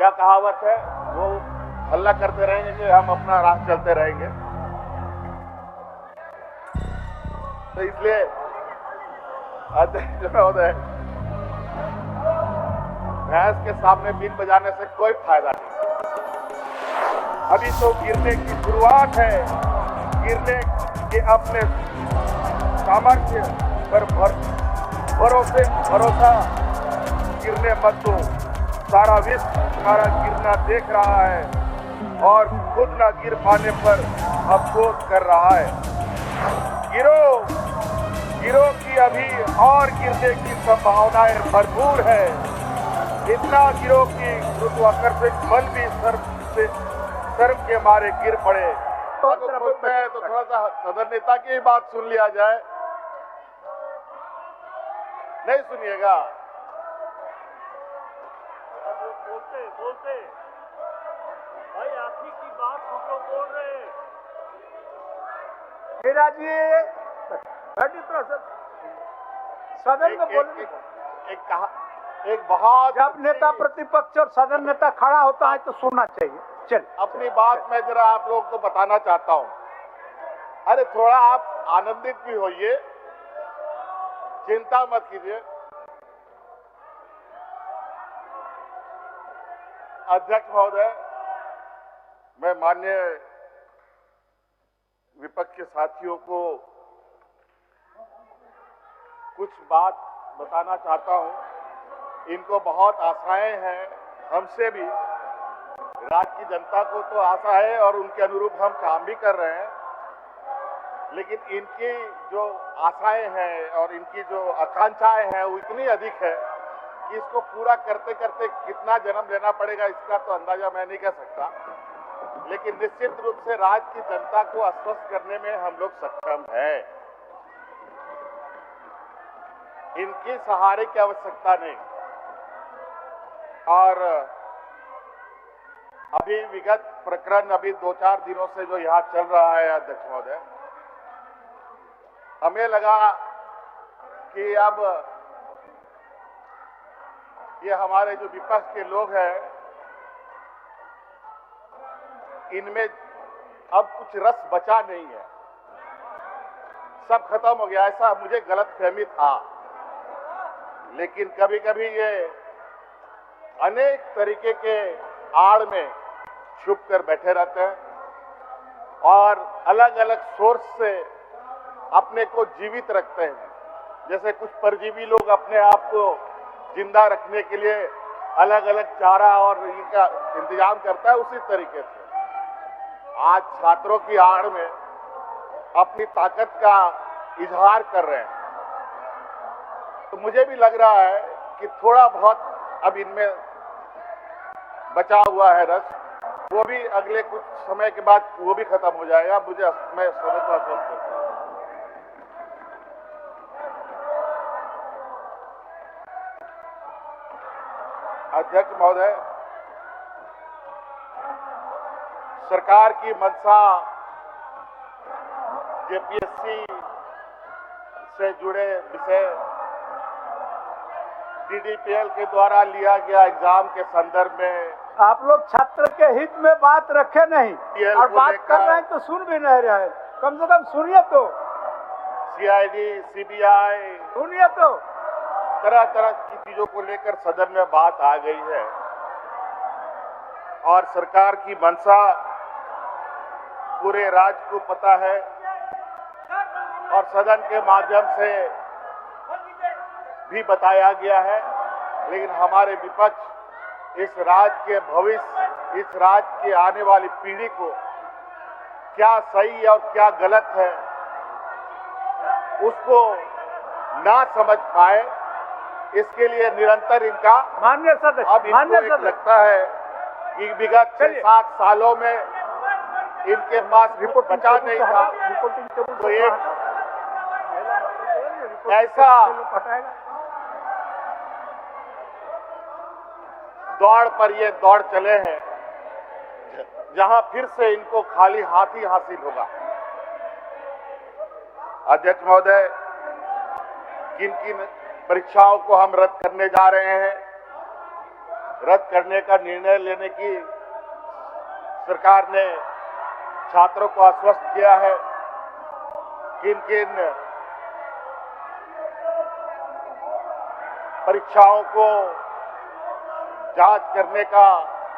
क्या कहावत है, वो हल्ला करते रहेंगे कि हम अपना राह चलते रहेंगे। तो इसलिए अध्यक्ष महोदय, भैंस के सामने बीन बजाने से कोई फायदा नहीं। अभी तो गिरने की शुरुआत है। गिरने के अपने सामर्थ्य पर भरोसा गिरने मत दो। सारा विश्व तुम्हारा गिरना देख रहा है और खुद न गिर पाने पर अफसोस कर रहा है। गिरो कि अभी और गिरने की संभावनाएं भरपूर है। इतना गिरो कि गुरुत्वाकर्षण बल भी शर्म के मारे गिर पड़े। तो थोड़ा सा सदन नेता की बात सुन लिया जाए। नहीं सुनिएगा? बोलते भाई, आप ही की बात हम लोग बोल रहे हैं। हीरा जी सदन में बोलने एक बहुत, जब नेता प्रतिपक्ष और सदन नेता खड़ा होता है तो सुनना चाहिए। चल, अपनी बात मैं जरा आप लोग को बताना चाहता हूं। अरे थोड़ा आप आनंदित भी होइए, चिंता मत कीजिए। अध्यक्ष महोदय, मैं माननीय विपक्ष के साथियों को कुछ बात बताना चाहता हूं। इनको बहुत आशाएं हैं हमसे भी। राज्य की जनता को तो आशा है और उनके अनुरूप हम काम भी कर रहे हैं, लेकिन इनकी जो आशाएं हैं और इनकी जो आकांक्षाएं हैं वो इतनी अधिक है कि इसको पूरा करते करते कितना जन्म लेना पड़ेगा इसका तो अंदाजा मैं नहीं कर सकता। लेकिन निश्चित रूप से राज्य की जनता को आश्वस्त करने में हम लोग सक्षम हैं। इनकी सहारे की आवश्यकता नहीं। और अभी विगत प्रकरण अभी 2-4 दिनों से जो यहाँ चल रहा है अध्यक्ष महोदय, हमें लगा कि अब ये हमारे जो विपक्ष के लोग हैं इनमें अब कुछ रस बचा नहीं है, सब खत्म हो गया, ऐसा मुझे गलतफहमी था। लेकिन कभी कभी ये अनेक तरीके के आड़ में छुप कर बैठे रहते हैं और अलग अलग सोर्स से अपने को जीवित रखते हैं। जैसे कुछ परजीवी लोग अपने आप को जिंदा रखने के लिए अलग अलग चारा और इनका इंतजाम करता है, उसी तरीके से आज छात्रों की आड़ में अपनी ताकत का इजहार कर रहे हैं। तो मुझे भी लग रहा है कि थोड़ा बहुत अब इनमें बचा हुआ है रस, वो भी अगले कुछ समय के बाद वो भी खत्म हो जाएगा। मैं सदन को आश्वस्त करता हूं। अध्यक्ष महोदय, सरकार की मंशा जेपीएससी से जुड़े विषय डीडीपीएल के द्वारा लिया गया एग्जाम के संदर्भ में आप लोग छात्र के हित में बात रखे नहीं और बात कर रहे हैं तो सुन भी नहीं रहे। कम से कम सुनिए तो। सीआईडी, सीबीआई, सुनिए तो। तरह तरह की चीजों को लेकर सदन में बात आ गई है और सरकार की मंशा पूरे राज्य को पता है और सदन के माध्यम से भी बताया गया है। लेकिन हमारे विपक्ष इस राज्य के भविष्य, इस राज्य के आने वाली पीढ़ी को क्या सही और क्या गलत है उसको ना समझ पाए, इसके लिए निरंतर इनका माननीय सदस्य, अब इनको लगता है कि विगत 6-7 सालों में इनके पास रिपोर्ट बचा नहीं था, तो एक ऐसा दौड़ पर ये दौड़ चले हैं जहां फिर से इनको खाली हाथ ही हासिल होगा। अध्यक्ष महोदय, किन किन परीक्षाओं को हम रद्द करने जा रहे हैं रद्द करने का निर्णय लेने की सरकार ने छात्रों को आश्वस्त किया है। किन किन परीक्षाओं को जांच करने का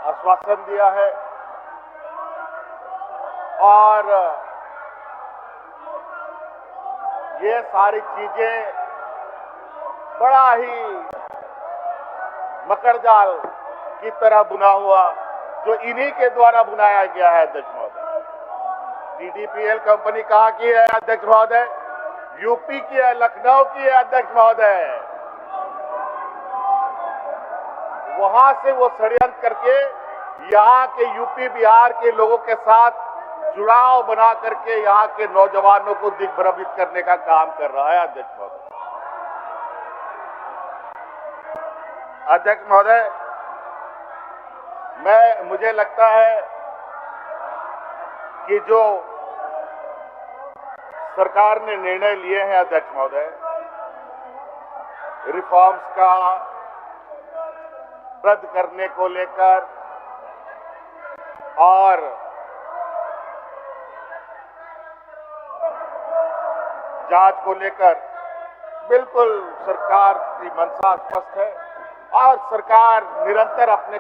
आश्वासन दिया है और ये सारी चीजें बड़ा ही मकड़जाल की तरह बुना हुआ जो इन्हीं के द्वारा बुनाया गया है अध्यक्ष महोदय। डीडीपीएल कंपनी कहाँ की है अध्यक्ष महोदय? यूपी की है, लखनऊ की है अध्यक्ष महोदय। वहां से वो षड्यंत्र करके यहाँ के यूपी बिहार के लोगों के साथ जुड़ाव बना करके यहाँ के नौजवानों को दिग्भ्रमित करने का काम कर रहा है अध्यक्ष महोदय। अध्यक्ष महोदय, मुझे लगता है कि जो सरकार ने निर्णय लिए हैं अध्यक्ष महोदय, रिफॉर्म्स का रद्द करने को लेकर और जांच को लेकर बिल्कुल सरकार की मंशा स्पष्ट है और सरकार निरंतर अपने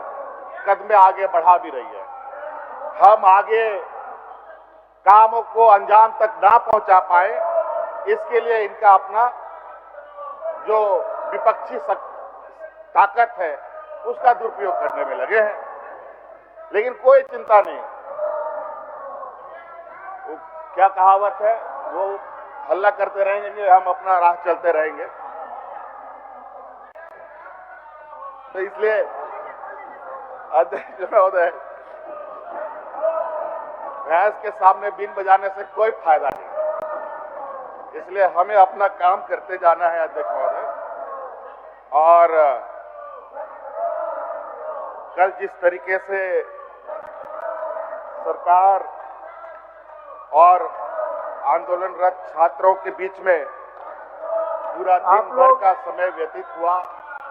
कदम आगे बढ़ा भी रही है। हम आगे कामों को अंजाम तक ना पहुंचा पाए, इसके लिए इनका अपना जो विपक्षी ताकत है उसका दुरुपयोग करने में लगे हैं। लेकिन कोई चिंता नहीं, वो क्या कहावत है, वो हल्ला करते रहेंगे, हम अपना राह चलते रहेंगे। तो इसलिए अध्यक्ष महोदय, भैंस के सामने बीन बजाने से कोई फायदा नहीं, इसलिए हमें अपना काम करते जाना है अध्यक्ष महोदय। और कल जिस तरीके से सरकार और आंदोलनरत छात्रों के बीच में पूरा दिन भर का समय व्यतीत हुआ,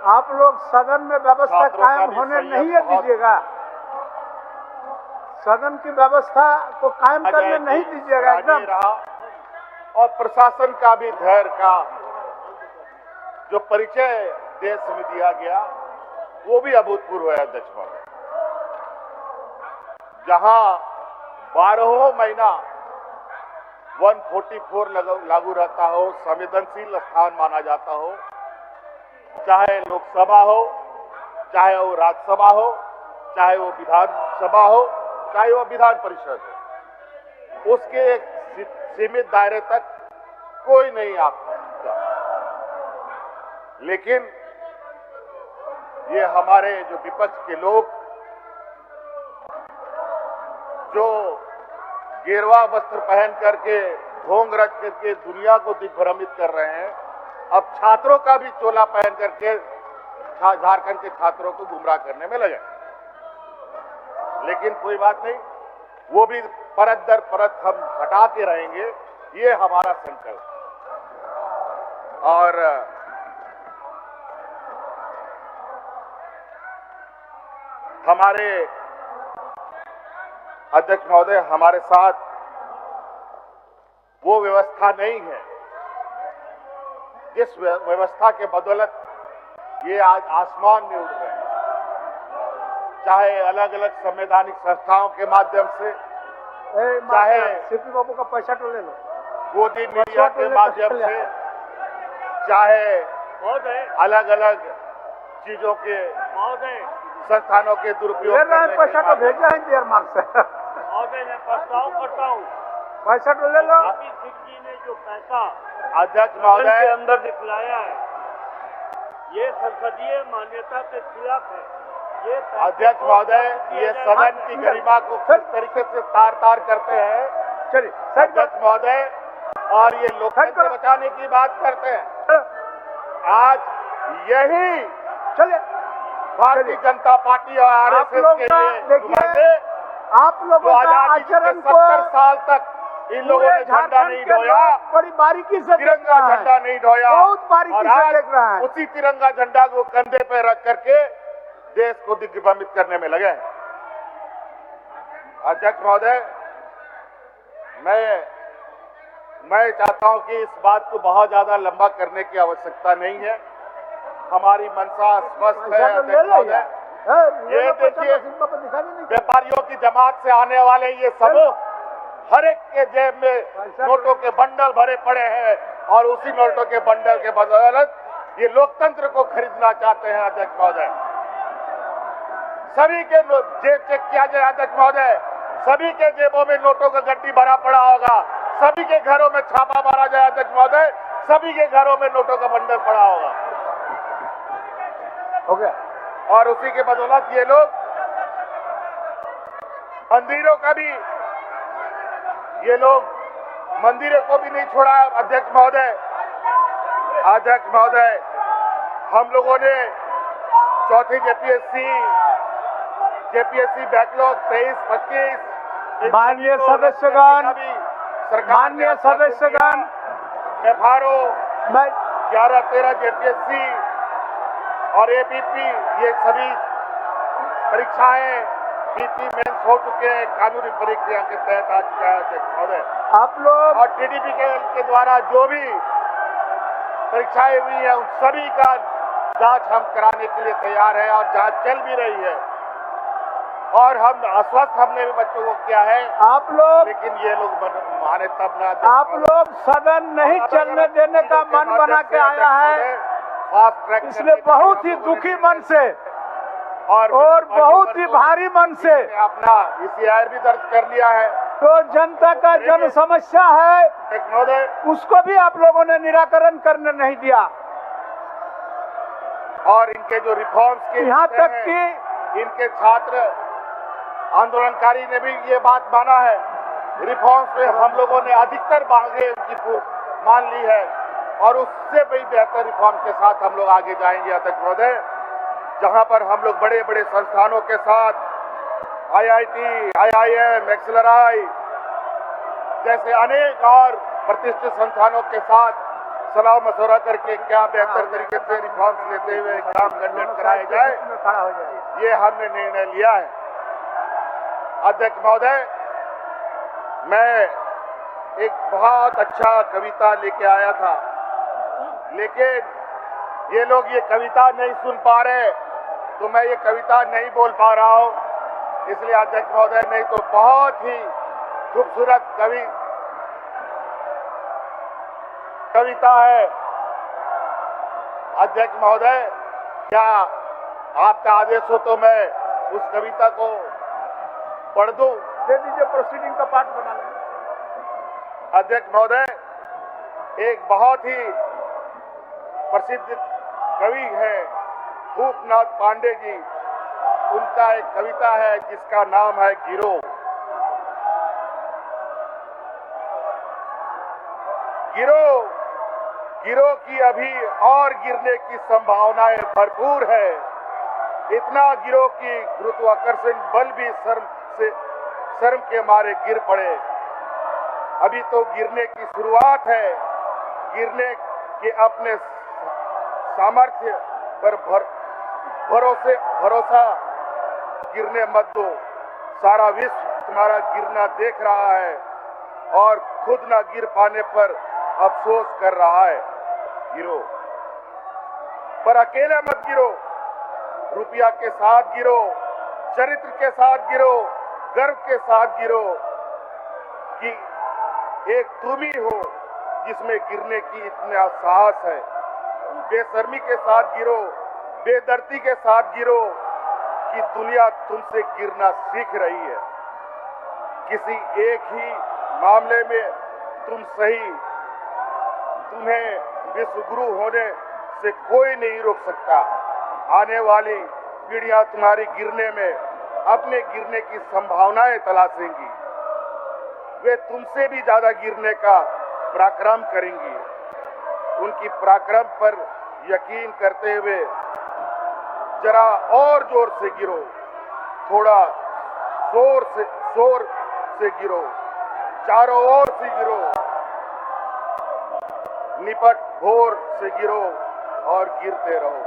आप लोग सदन में व्यवस्था कायम होने नहीं दीजिएगा, सदन की व्यवस्था को कायम करने नहीं दीजिएगा एकदम। और प्रशासन का भी धैर्य का जो परिचय देश में दिया गया वो भी अभूतपूर्व है अध्यक्ष महोदय। जहां 12 महीना 144 लागू रहता हो, संवेदनशील स्थान माना जाता हो, चाहे लोकसभा हो, चाहे वो राज्यसभा हो, चाहे वो विधानसभा हो, चाहे वो विधान परिषद हो, उसके एक सीमित दायरे तक कोई नहीं आ सकता। लेकिन ये हमारे जो विपक्ष के लोग जो गेरुआ वस्त्र पहन करके ढोंग रच करके दुनिया को दिग्भ्रमित कर रहे हैं, अब छात्रों का भी चोला पहन करके झारखंड के छात्रों को गुमराह करने में लगे। लेकिन कोई बात नहीं, वो भी परत दर परत हम हटाते रहेंगे, ये हमारा संकल्प। और हमारे अध्यक्ष महोदय, हमारे साथ वो व्यवस्था नहीं है जिस व्यवस्था के बदौलत ये आज आसमान में उड़ रहे हैं, चाहे अलग अलग संवैधानिक संस्थाओं के माध्यम से, चाहे सीपी बाबू का पैसा तो ले लो, गोदी मीडिया के माध्यम से, चाहे अलग अलग चीजों के संस्थानों के दुरुपयोग पैसा तो भेजा है देर मार्ग से। महोदय, मैं प्रस्ताव करता हूँ, पैसा तो ले लो। सिंह जी ने जो पैसा अध्यक्ष महोदय के अंदर दिखलाया है, ये संसदीय मान्यता के खिलाफ है। ये अध्यक्ष महोदय, ये सदन की गरिमा को किस तरीके से तार करते हैं, चलिए अध्यक्ष महोदय, और ये लोकतंत्र बचाने की बात करते हैं। आज यही चलिए भारतीय जनता पार्टी और आरएसएस के लिए नुमाइंदे, आप लोगों का आचरण को 70 साल तक इन लोगों ने झंडा नहीं ढोया, बड़ी बारीकी से तिरंगा झंडा नहीं ढोया, बहुत बारीकी से देख रहा है। उसी तिरंगा झंडा को कंधे पे रख करके देश को दिग्भ्रमित करने में लगे हैं। अध्यक्ष महोदय, मैं चाहता हूं कि इस बात को बहुत ज्यादा लंबा करने की आवश्यकता नहीं है। हमारी मंशा स्पष्ट है अध्यक्ष महोदय। ये देखिए, व्यापारियों की जमात से आने वाले ये समूह हर एक के जेब में नोटों के बंडल भरे पड़े हैं और उसी नोटों के बंडल के बदौलत ये लोकतंत्र को खरीदना चाहते हैं। अध्यक्ष महोदय, सभी के जेब चेक किया जाए। अध्यक्ष महोदय, सभी के जेबों में नोटों का गड्डी भरा पड़ा होगा, सभी के घरों में छापा मारा जाए। अध्यक्ष महोदय, सभी के घरों में नोटों का बंडल पड़ा होगा। हो गया। और उसी के बदौलत ये लोग मंदिरों का भी, ये लोग मंदिरों को भी नहीं छोड़ा। अध्यक्ष महोदय, हम लोगों ने चौथी जेपीएससी बैकलॉग 23-25 माननीय सदस्यगण, एफआरओ 11-13 जेपीएससी और एपीपी, ये सभी परीक्षाएं पीटी मेंस हो चुके हैं, कानूनी प्रक्रिया के तहत आ चुका है। अध्यक्ष महोदय, आप लोग और टीडीपी के द्वारा जो भी परीक्षाएं हुई है उन सभी का जांच हम कराने के लिए तैयार है और जांच चल भी रही है और हम आश्वस्त हमने भी बच्चों को किया है। आप लोग लेकिन ये लोग माने तब ना। आप लोग सदन नहीं चलने देने का मन बना के आया है, फास्ट ट्रैक इसलिए बहुत ही दुखी मन से और बहुत ही भारी मन से अपना ECIR भी दर्ज कर लिया है। तो जनता का जन समस्या है, उसको भी आप लोगों ने निराकरण करने नहीं दिया। और इनके जो रिफॉर्म्स के यहाँ तक कि इनके छात्र आंदोलनकारी ने भी ये बात माना है। रिफॉर्म्स में हम लोगों ने अधिकतर मांगे उनकी मान ली है और उससे भी बेहतर रिफॉर्म के साथ हम लोग आगे जाएंगे। अध्यक्ष महोदय, जहां पर हम लोग बड़े बड़े संस्थानों के साथ IIT, IIM, XLRI जैसे अनेक और प्रतिष्ठित संस्थानों के साथ सलाह मशवरा करके क्या बेहतर तरीके से रिफॉर्म्स लेते हुए एग्जाम कंडक्ट कराए जाए, ये हमने निर्णय लिया है। अध्यक्ष महोदय, मैं एक बहुत अच्छा कविता लेके आया था, लेकिन ये लोग ये कविता नहीं सुन पा रहे, तो मैं ये कविता नहीं बोल पा रहा हूँ। इसलिए अध्यक्ष महोदय, नहीं तो बहुत ही खूबसूरत कविता है। अध्यक्ष महोदय, क्या आपका आदेश हो तो मैं उस कविता को पढ़ दूं? दे दीजिए, प्रोसीडिंग का पार्ट बना लें। अध्यक्ष महोदय, एक बहुत ही प्रसिद्ध कवि है भूपनाथ पांडे जी, उनका एक कविता है जिसका नाम है गिरो। गिरो की अभी और गिरने की संभावनाएं भरपूर है। इतना गिरो कि गुरुत्वाकर्षण बल भी शर्म के मारे गिर पड़े। अभी तो गिरने की शुरुआत है। गिरने के अपने सामर्थ्य पर भरोसा गिरने मत दो। सारा विश्व तुम्हारा गिरना देख रहा है और खुद ना गिर पाने पर अफसोस कर रहा है। गिरो, पर अकेले मत गिरो। रुपया के साथ गिरो, चरित्र के साथ गिरो, गर्व के साथ गिरो कि एक तुम ही हो जिसमें गिरने की इतना साहस है। बेशर्मी के साथ गिरो, बेदर्दी के साथ गिरो कि दुनिया तुमसे गिरना सीख रही है। किसी एक ही मामले में तुम सही, तुम्हें विश्व गुरु होने से कोई नहीं रोक सकता। आने वाली पीढ़ियां तुम्हारी गिरने में अपने गिरने की संभावनाएं तलाशेंगी। वे तुमसे भी ज्यादा गिरने का पराक्रम करेंगी। उनकी पराक्रम पर यकीन करते हुए जरा और जोर से गिरो, थोड़ा जोर से गिरो, चारों ओर से गिरो, निपट भोर से गिरो और गिरते रहो।